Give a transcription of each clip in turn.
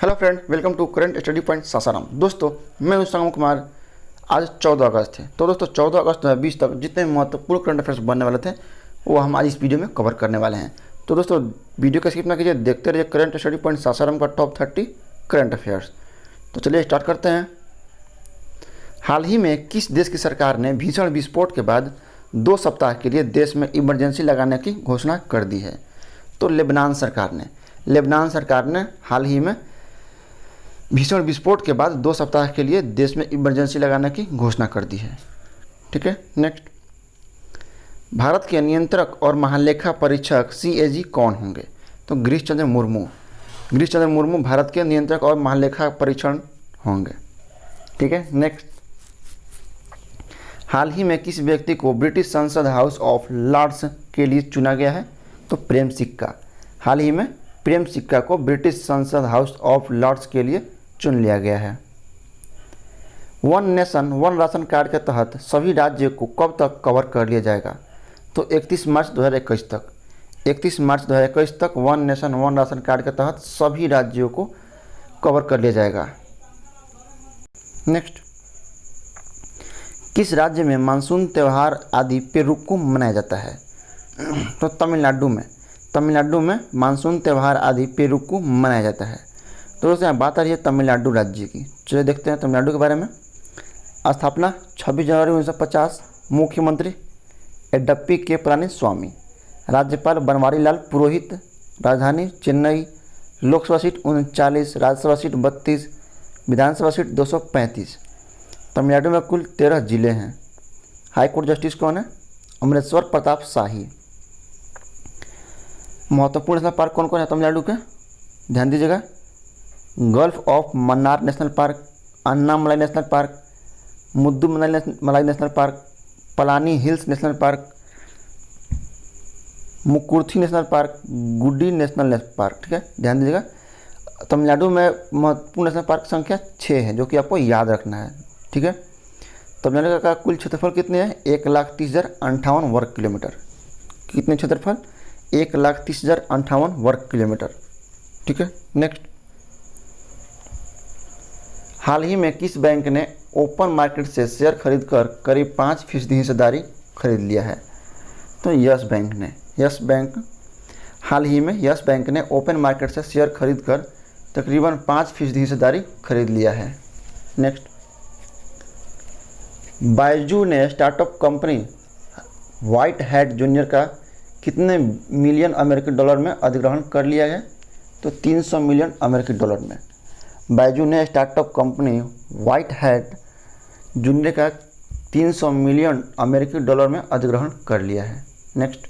Hello friend, welcome to current study point Sasaram. दोस्तों, मैं हूं संगम कुमार। आज 14 अगस्त है। तो दोस्तों 14 अगस्त 2020 तक जितने महत्वपूर्ण करंट अफेयर्स बनने वाले थे वो हम आज इस वीडियो में कवर करने वाले हैं। तो दोस्तों वीडियो का स्किप ना कीजिए, देखते रहिए करंट स्टडी पॉइंट सासाराम का टॉप 30 करंट अफेयर्स। तो चलिए स्टार्ट करते हैं। हाल ही में किस देश की सरकार ने भीषण विस्फोट के बाद 2 सप्ताह के लिए देश में इमरजेंसी लगाने की घोषणा कर दी है? तो लेबनान सरकार ने हाल ही में भीषण विस्फोट के बाद 2 सप्ताह के लिए देश में इमरजेंसी लगाने की घोषणा कर दी है। ठीक है, नेक्स्ट। भारत के नियंत्रक और महालेखा परीक्षक CAG कौन होंगे? तो गिरीश चंद्र मुर्मू भारत के नियंत्रक और महालेखा परीक्षण होंगे। ठीक है, नेक्स्ट। हाल ही में किस व्यक्ति को ब्रिटिश संसद हाउस ऑफ लॉर्ड्स के लिए चुना गया है? तो प्रेम सिक्का। हाल ही में प्रेम सिक्का को ब्रिटिश संसद हाउस ऑफ लॉर्ड्स के लिए चुन लिया गया है। One nation one ration card के तहत सभी राज्यों को कब तक कवर कर लिया जाएगा? तो 31 मार्च 2021 तक one nation one ration card के तहत सभी राज्यों को कवर कर लिया जाएगा। नेक्स्ट। किस राज्य में मानसून त्यौहार आदि पेरुक्कू मनाया जाता है? तो तमिलनाडु में मानसून त्यौहार आदि पेरुक्कू मनाया जाता है। तो दोस्तों यहाँ बात आ रही है तमिलनाडु राज्य की। चलिए देखते हैं तमिलनाडु के बारे में। स्थापना 26 जनवरी 1950। मुख्यमंत्री एडप्पी के पलानीस्वामी। राज्यपाल बनवारी लाल पुरोहित। राजधानी चेन्नई। लोकसभा सीट 39, राज्यसभा सीट 32, विधानसभा सीट 235। तमिलनाडु में कुल 13 जिले हैं। हाईकोर्ट जस्टिस कौन है? अमरेश्वर प्रताप शाही। महत्वपूर्ण नेशनल पार्क कौन कौन है तमिलनाडु के? ध्यान दीजिएगा। Gulf of Mannar national park, Annamalai national park, Mudumalai national park, Palani hills national park, Mukurthi national park, Guddi national park. ठीक है, ध्यान दीजिएगा। तमिलनाडु में महत्वपूर्ण नेशनल पार्क संख्या 6 है, जो कि आपको याद रखना है। ठीक है, तमिलनाडु का कुल क्षेत्रफल कितने हैं? 1,30,058 वर्ग किलोमीटर। कितने क्षेत्रफल? 1,30,058 वर्ग किलोमीटर। ठीक है, नेक्स्ट। हाल ही में किस बैंक ने ओपन मार्केट से शेयर खरीदकर करीब 5% हिस्सेदारी खरीद लिया है? तो यस बैंक। हाल ही में यस बैंक ने ओपन मार्केट से शेयर खरीदकर तकरीबन 5% हिस्सेदारी खरीद लिया है। नेक्स्ट। बायजू ने startup company white hat junior का कितने मिलियन अमेरिकी डॉलर में अधिग्रहण कर लिया है? तो 300 मिलियन अमेरिकी डॉलर में। बायजू ने startup company white hat junior का 300 मिलियन अमेरिकी डॉलर में अधिग्रहण कर लिया है। नेक्स्ट।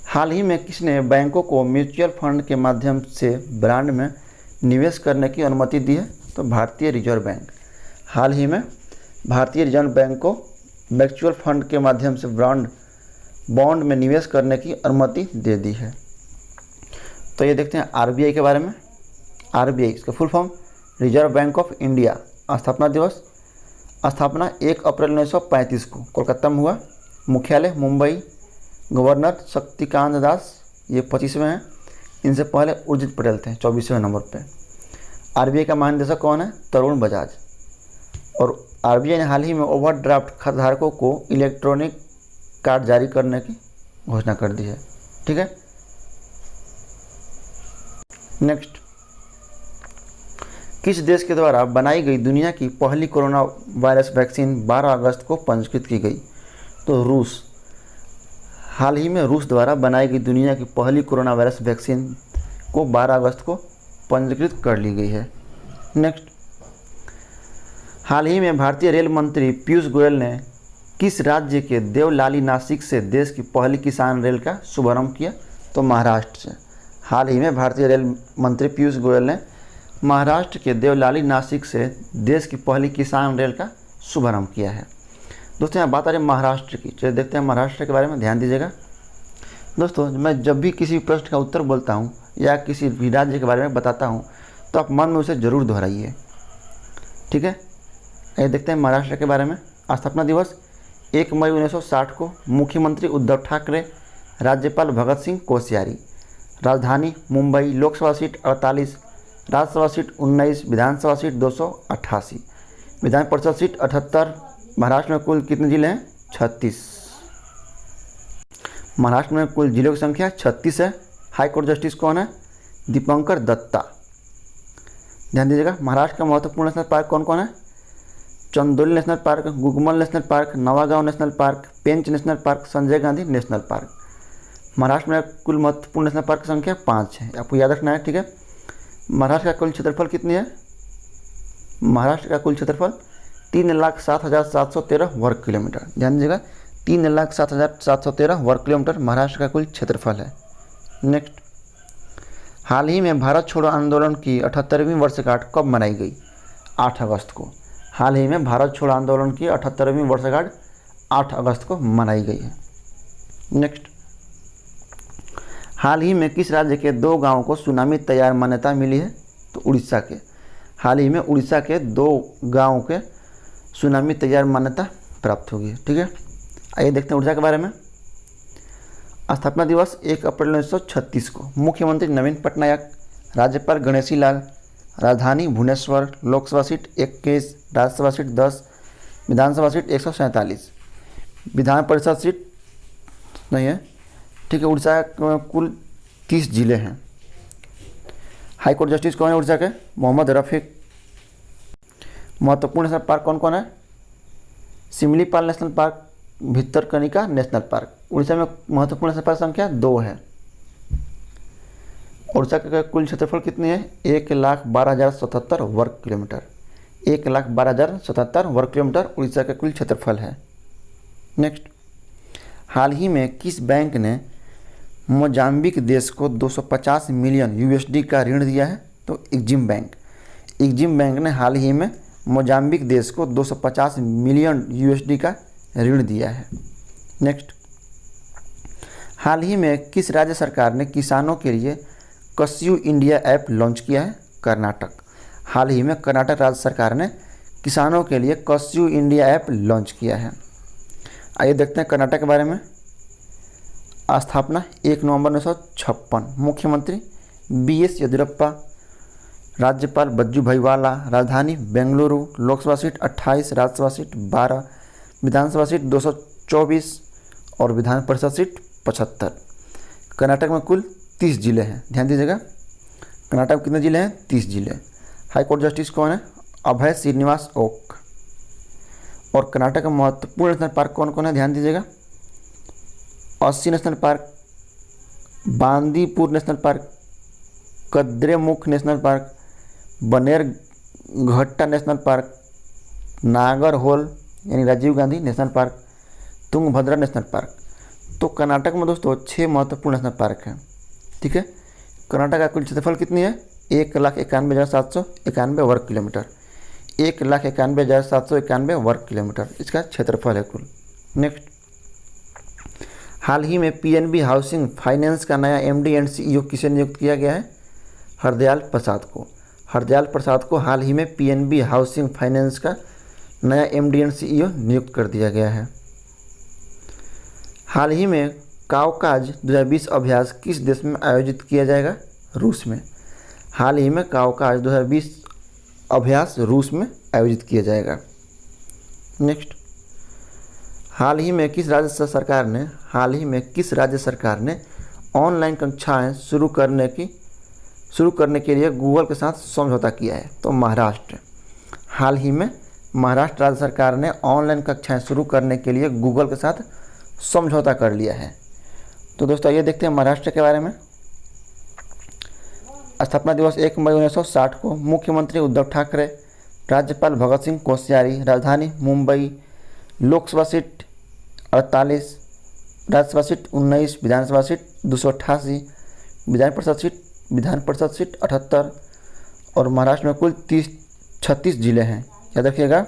हाल ही में किसने बैंकों को म्यूचुअल फंड के माध्यम से ब्रांड में निवेश करने की अनुमति दी है? तो भारतीय रिजर्व बैंक। हाल ही में भारतीय रिजर्व बैंक को म्यूचुअल फंड के माध्यम से बॉन्ड में निवेश करने की अनुमति दे दी है। तो ये देखते हैं RBI के बारे में। RBI इसका full form reserve bank of India. स्थापना दिवस। स्थापना 1 अप्रैल 1935 को कोलकाता में हुआ। मुख्यालय मुंबई। गवर्नर शक्तिकांत दास, ये 25वें हैं। इनसे पहले उर्जित पटेल थे 24वें नंबर पे। RBI का महानिदेशक कौन है? तरुण बजाज। और RBI ने हाल ही में ओवरड्राफ्ट खाताधारकों को इलेक्ट्रॉनिक कार्ड जारी करने की घोषणा कर दी है। ठीक है, नेक्स्ट। किस देश के द्वारा बनाई गई दुनिया की पहली कोरोना वायरस वैक्सीन 12 अगस्त को पंजीकृत की गई? तो रूस। हाल ही में रूस द्वारा बनाई गई दुनिया की पहली कोरोना वायरस वैक्सीन को 12 अगस्त को पंजीकृत कर ली गई है। नेक्स्ट। हाल ही में भारतीय रेल मंत्री पीयूष गोयल ने किस राज्य के देवलाली नासिक से देश की पहली किसान रेल का शुभारंभ किया? तो महाराष्ट्र से। हाल ही में भारतीय रेल मंत्री पीयूष गोयल ने महाराष्ट्र के देवलाली नासिक से देश की पहली किसान रेल का शुभारंभ किया है। दोस्तों यहाँ बात आ रही है महाराष्ट्र की। चलिए देखते हैं महाराष्ट्र के बारे में। ध्यान दीजिएगा दोस्तों, मैं जब भी किसी प्रश्न का उत्तर बोलता हूँ या किसी भी राज्य के बारे में बताता हूँ तो आप मन में उसे ज़रूर दोहराइए। ठीक है, ये देखते हैं महाराष्ट्र के बारे में। स्थापना दिवस 1 मई 1960 को। मुख्यमंत्री उद्धव ठाकरे। राज्यपाल भगत सिंह कोश्यारी। राजधानी मुंबई। लोकसभा सीट 48, राज्यसभा सीट 19, विधानसभा सीट 288, विधान परिषद सीट 78। महाराष्ट्र में कुल कितने जिले हैं? 36। महाराष्ट्र में कुल जिलों की संख्या 36 है। हाई कोर्ट जस्टिस कौन है? दीपंकर दत्ता। ध्यान दीजिएगा, महाराष्ट्र का महत्वपूर्ण नेशनल पार्क कौन कौन है? Chandoli national park, Gugamal national park, Nawegaon national park, Pench national park, Sanjay Gandhi national park. Maharashtra में कुल महत्वपूर्ण नेशनल पार्क की संख्या 5 है, आपको याद रखना है, ठीक है। महाराष्ट्र का कुल क्षेत्रफल कितनी है? महाराष्ट्र का कुल क्षेत्रफल 3,07,713 वर्ग किलोमीटर। ध्यान दीजिएगा, 3,07,713 वर्ग किलोमीटर महाराष्ट्र का कुल क्षेत्रफल है। नेक्स्ट, हाल ही में भारत छोड़ो आंदोलन की 78वीं वर्षगांठ कब मनाई गई? 8 अगस्त को। हाल ही में भारत छोड़ो आंदोलन की 78वीं वर्षगांठ 8 अगस्त को मनाई गई है। नेक्स्ट, हाल ही में किस राज्य के 2 गांवों को सुनामी तैयार मान्यता मिली है? तो उड़ीसा के। हाल ही में उड़ीसा के 2 गांवों के सुनामी तैयार मान्यता प्राप्त होगी, ठीक है। आइए देखते हैं उड़ीसा के बारे में। स्थापना दिवस 1 अप्रैल 1936 को। मुख्यमंत्री नवीन पटनायक, राज्यपाल गणेशी लाल, राजधानी भुवनेश्वर, लोकसभा सीट 21, राज्यसभा सीट 10, विधानसभा सीट 147, विधान परिषद सीट नहीं है, ठीक है। उड़ीसा में कुल 30 जिले हैं। हाई कोर्ट जस्टिस कौन है उड़ीसा के? मोहम्मद रफ़ीक। महत्वपूर्ण नेशनल पार्क कौन कौन है? Similipal national park, Bhitarkanika national park. Orissa में महत्वपूर्ण नेशनल पार्क संख्या 2 है। उड़ीसा का कुल क्षेत्रफल कितनी है? 1,12,077 वर्ग किलोमीटर। 1,12,077 वर्ग किलोमीटर उड़ीसा का कुल क्षेत्रफल है। नेक्स्ट, हाल ही में किस बैंक ने मोजाम्बिक देश को 250 मिलियन यूएसडी का ऋण दिया है? तो एग्जिम बैंक। एग्जिम बैंक ने हाल ही में मोजाम्बिक देश को 250 मिलियन यूएसडी का ऋण दिया है। नेक्स्ट, हाल ही में किस राज्य सरकार ने किसानों के लिए कस्यू इंडिया ऐप लॉन्च किया है? कर्नाटक। हाल ही में कर्नाटक राज्य सरकार ने किसानों के लिए कस्यू इंडिया ऐप लॉन्च किया है। आइए देखते हैं कर्नाटक के बारे में। स्थापना 1 नवंबर 1956। मुख्यमंत्री BS येदियुरप्पा, राज्यपाल वजुभाई वाला, राजधानी बेंगलुरु, लोकसभा सीट 28, राज्यसभा सीट 12, विधानसभा सीट 224 और विधान परिषद सीट 75। कर्नाटक में कुल 30 जिले हैं। ध्यान दीजिएगा, कर्नाटक में कितने जिले हैं? 30 जिले। हाई कोर्ट जस्टिस कौन है? अभय श्रीनिवास ओक। और कर्नाटक का महत्वपूर्ण नेशनल पार्क कौन कौन है? ध्यान दीजिएगा, 80 national park, Bandipur national park, Kudremukh national park, Bannerghatta national park, Nagarhole यानी Rajiv Gandhi national park, Tungabhadra national park. तो कर्नाटक में दोस्तों 6 महत्वपूर्ण नेशनल पार्क हैं, ठीक है। कर्नाटक का कुल क्षेत्रफल कितनी है? 1,91,791 वर्ग किलोमीटर। 1,91,791 वर्ग किलोमीटर इसका क्षेत्रफल है कुल। नेक्स्ट, हाल ही में PNB हाउसिंग फाइनेंस का नया MD एंड CEO किसे नियुक्त किया गया है? हरदयाल प्रसाद को। हरदयाल प्रसाद को हाल ही में PNB हाउसिंग फाइनेंस का नया MD एंड CEO नियुक्त कर दिया गया है। हाल ही में काउकाज 2020 अभ्यास किस देश में आयोजित किया जाएगा? रूस में। हाल ही में काउकाज 2020 अभ्यास रूस में आयोजित किया जाएगा। नेक्स्ट, हाल ही में किस राज्य सरकार ने ऑनलाइन कक्षाएं शुरू करने के लिए गूगल के साथ समझौता किया है? तो महाराष्ट्र। हाल ही में महाराष्ट्र राज्य सरकार ने ऑनलाइन कक्षाएं शुरू करने के लिए गूगल के साथ समझौता कर लिया है। तो दोस्तों ये देखते हैं महाराष्ट्र के बारे में। स्थापना दिवस 1 मई 1960 को। मुख्यमंत्री उद्धव ठाकरे, राज्यपाल भगत सिंह कोश्यारी, राजधानी मुंबई, लोकसभा सीट 48, राज्यसभा सीट 19, विधानसभा सीट 288, विधान परिषद सीट 78 और महाराष्ट्र में कुल 36 जिले हैं। याद रखिएगा।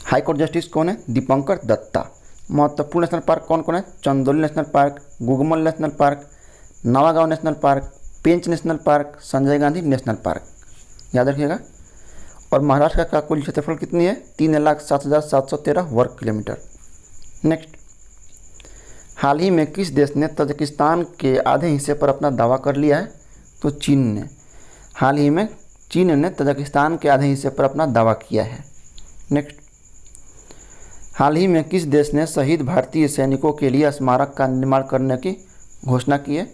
हाई कोर्ट जस्टिस कौन है? दीपंकर दत्ता। महत्वपूर्ण नेशनल पार्क कौन कौन है? Chandoli national park, Gugamal national park, Nawegaon national park, Pench national park, Sanjay Gandhi national park. याद रखिएगा। और महाराष्ट्र का कुल क्षेत्रफल कितनी है? 3,07,713 वर्ग किलोमीटर। नेक्स्ट, हाल ही में किस देश ने तजाकिस्तान के आधे हिस्से पर अपना दावा कर लिया है? तो चीन ने। हाल ही में चीन ने तजाकिस्तान के आधे हिस्से पर अपना दावा किया है। नेक्स्ट, हाल ही में किस देश ने शहीद भारतीय सैनिकों के लिए स्मारक का निर्माण करने की घोषणा की है?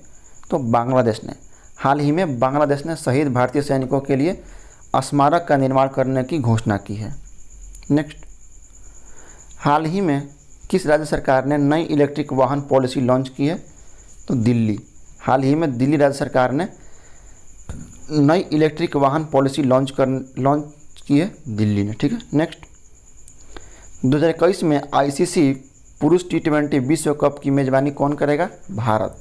तो बांग्लादेश ने। हाल ही में बांग्लादेश ने शहीद भारतीय सैनिकों के लिए स्मारक का निर्माण करने की घोषणा की है। नेक्स्ट, हाल ही में किस राज्य सरकार ने नई इलेक्ट्रिक वाहन पॉलिसी लॉन्च की है? तो दिल्ली। हाल ही में दिल्ली राज्य सरकार ने नई इलेक्ट्रिक वाहन पॉलिसी लॉन्च की है दिल्ली ने। ठीक है। नेक्स्ट, 2021 में आईसीसी पुरुष T20 विश्व कप की मेज़बानी कौन करेगा? भारत।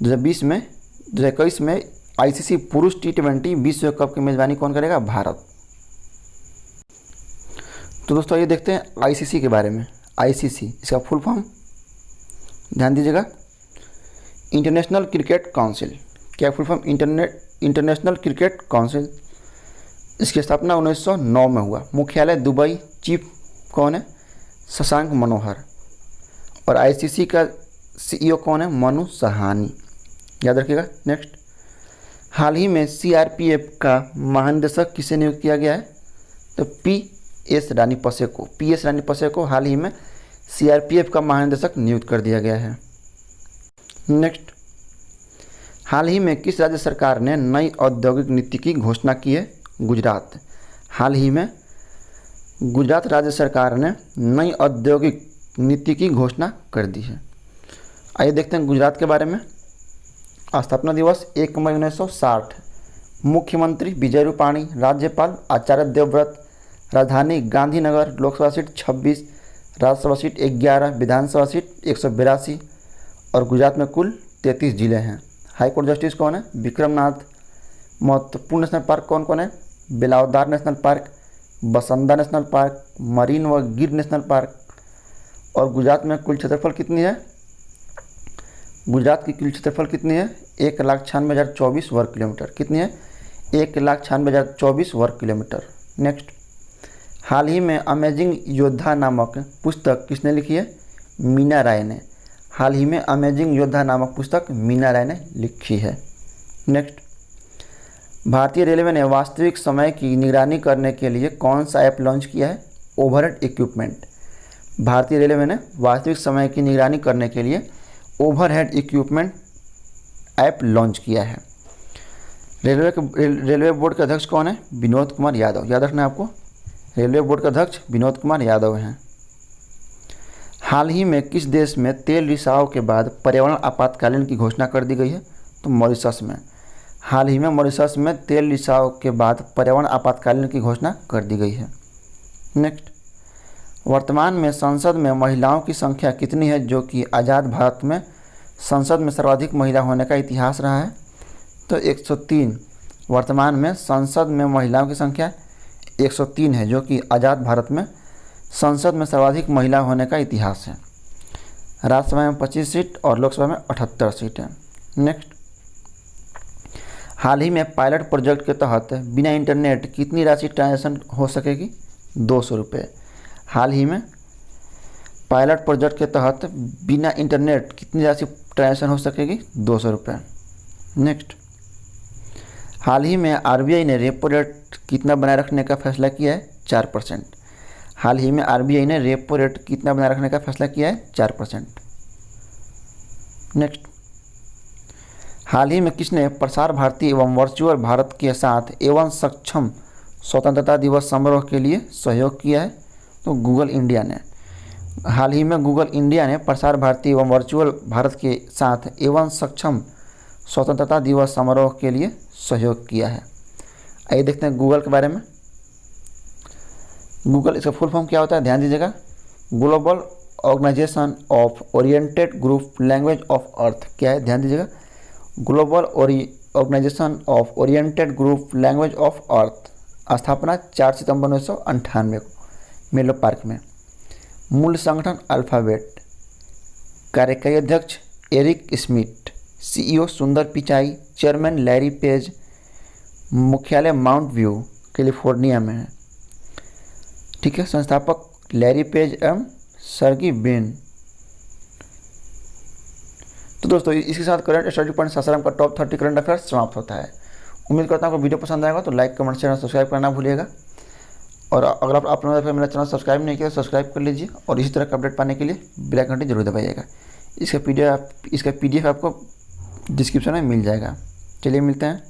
2021 में आईसीसी पुरुष T20 विश्व कप की मेज़बानी कौन करेगा? भारत। तो दोस्तों ये देखते हैं आईसीसी के बारे में। आईसीसी इसका फुल फॉर्म ध्यान दीजिएगा, इंटरनेशनल क्रिकेट काउंसिल। क्या full form? International cricket council. इसकी स्थापना 1909 में हुआ। मुख्यालय दुबई। चीफ कौन है? शशांक मनोहर। और आईसीसी का CEO कौन है? मनु सहानी। याद रखिएगा। नेक्स्ट, हाल ही में CRPF का महानिदेशक किसे नियुक्त किया गया है? तो PS रानी पसे को हाल ही में CRPF का महानिदेशक नियुक्त कर दिया गया है। नेक्स्ट, हाल ही में किस राज्य सरकार ने नई औद्योगिक नीति की घोषणा की है? गुजरात। हाल ही में गुजरात राज्य सरकार ने नई औद्योगिक नीति की घोषणा कर दी है। आइए देखते हैं गुजरात के बारे में। स्थापना दिवस 1 मई 1960। मुख्यमंत्री विजय रूपाणी। राज्यपाल आचार्य देवव्रत। राजधानी गांधीनगर। लोकसभा सीट 26, राज्यसभा सीट 11, विधानसभा सीट 182 और गुजरात में कुल 33 जिले हैं। हाईकोर्ट जस्टिस कौन है? विक्रमनाथ। महत्वपूर्ण नेशनल पार्क कौन कौन है? Velavadar national park, Bansda national park, marine व गिर नेशनल पार्क। और गुजरात में कुल क्षेत्रफल कितनी है? गुजरात की कुल क्षेत्रफल कितनी है? 1,96,024 वर्ग किलोमीटर। कितनी है? 1,96,024 वर्ग किलोमीटर। नेक्स्ट, हाल ही में अमेजिंग योद्धा नामक पुस्तक किसने लिखी है? मीना राय ने। हाल ही में अमेजिंग योद्धा नामक पुस्तक मीना राय ने लिखी है। नेक्स्ट, भारतीय रेलवे ने वास्तविक समय की निगरानी करने के लिए कौन सा ऐप लॉन्च किया है? Overhead equipment. भारतीय रेलवे ने वास्तविक समय की निगरानी करने के लिए ओवरहेड इक्विपमेंट ऐप लॉन्च किया है। रेलवे बोर्ड के अध्यक्ष कौन है? विनोद कुमार यादव। याद रखना है आपको, रेलवे बोर्ड के अध्यक्ष विनोद कुमार यादव हैं। हाल ही में किस देश में तेल रिसाव के बाद पर्यावरण आपातकालीन की घोषणा कर दी गई है? तो मॉरिशस में। हाल ही में मॉरिशस में तेल रिसाव के बाद पर्यावरण आपातकालीन की घोषणा कर दी गई है। नेक्स्ट, वर्तमान में संसद में महिलाओं की संख्या कितनी है जो कि आज़ाद भारत में संसद में सर्वाधिक महिला होने का इतिहास रहा है? तो 103। वर्तमान में संसद में महिलाओं की संख्या 103 है जो कि आज़ाद भारत में संसद में सर्वाधिक महिला होने का इतिहास है। राज्यसभा में 25 सीट और लोकसभा में 78 सीट है। नेक्स्ट, हाल ही में पायलट प्रोजेक्ट के तहत बिना इंटरनेट कितनी राशि ट्रांजैक्शन हो सकेगी? 200 रुपये। हाल ही में पायलट प्रोजेक्ट के तहत बिना इंटरनेट कितनी राशि ट्रांजैक्शन हो सकेगी? 200 रुपये। नेक्स्ट, हाल ही में RBI ने रेपो रेट कितना बनाए रखने का फैसला किया है? 4%। हाल ही में RBI ने रेपो रेट कितना बनाए रखने का फैसला किया है? 4%। नेक्स्ट, हाल ही में किसने प्रसार भारती एवं वर्चुअल भारत के साथ एवं सक्षम स्वतंत्रता दिवस समारोह के लिए सहयोग किया है? तो गूगल इंडिया ने। हाल ही में गूगल इंडिया ने प्रसार भारती एवं वर्चुअल भारत के साथ एवं सक्षम स्वतंत्रता दिवस समारोह के लिए सहयोग किया है। आइए देखते हैं गूगल के बारे में। गूगल, इसका फुल फॉर्म क्या होता है? ध्यान दीजिएगा, global organisation of oriented group language of earth. क्या है? ध्यान दीजिएगा, global organisation of oriented group language of earth. स्थापना 4 सितंबर 1998 को मेलो पार्क में। मूल संगठन अल्फाबेट। कार्यकारी अध्यक्ष Eric Smith. CEO Sundar Pichai. Chairman Larry Page. मुख्यालय माउंट व्यू कैलिफोर्निया में है। ठीक है। संस्थापक लैरी पेज एवं सर्गी ब्रिन। तो तो दोस्तों इसके साथ करंट स्टडी पॉइंट सासाराम का टॉप 30 करंट अफेयर्स समाप्त होता है। उम्मीद करता हूँ आपको वीडियो पसंद आएगा, तो लाइक कमेंट चैनल सब्सक्राइब करना भूलिएगा। और अगर आप लोगों ने मेरा चैनल सब्सक्राइब नहीं किया तो सब्सक्राइब कर लीजिए, और इसी तरह का अपडेट पाने के लिए बेल आइकन जरूर दबाइएगा। इसका पीडीएफ आपको डिस्क्रिप्शन में मिल जाएगा। चलिए मिलते हैं।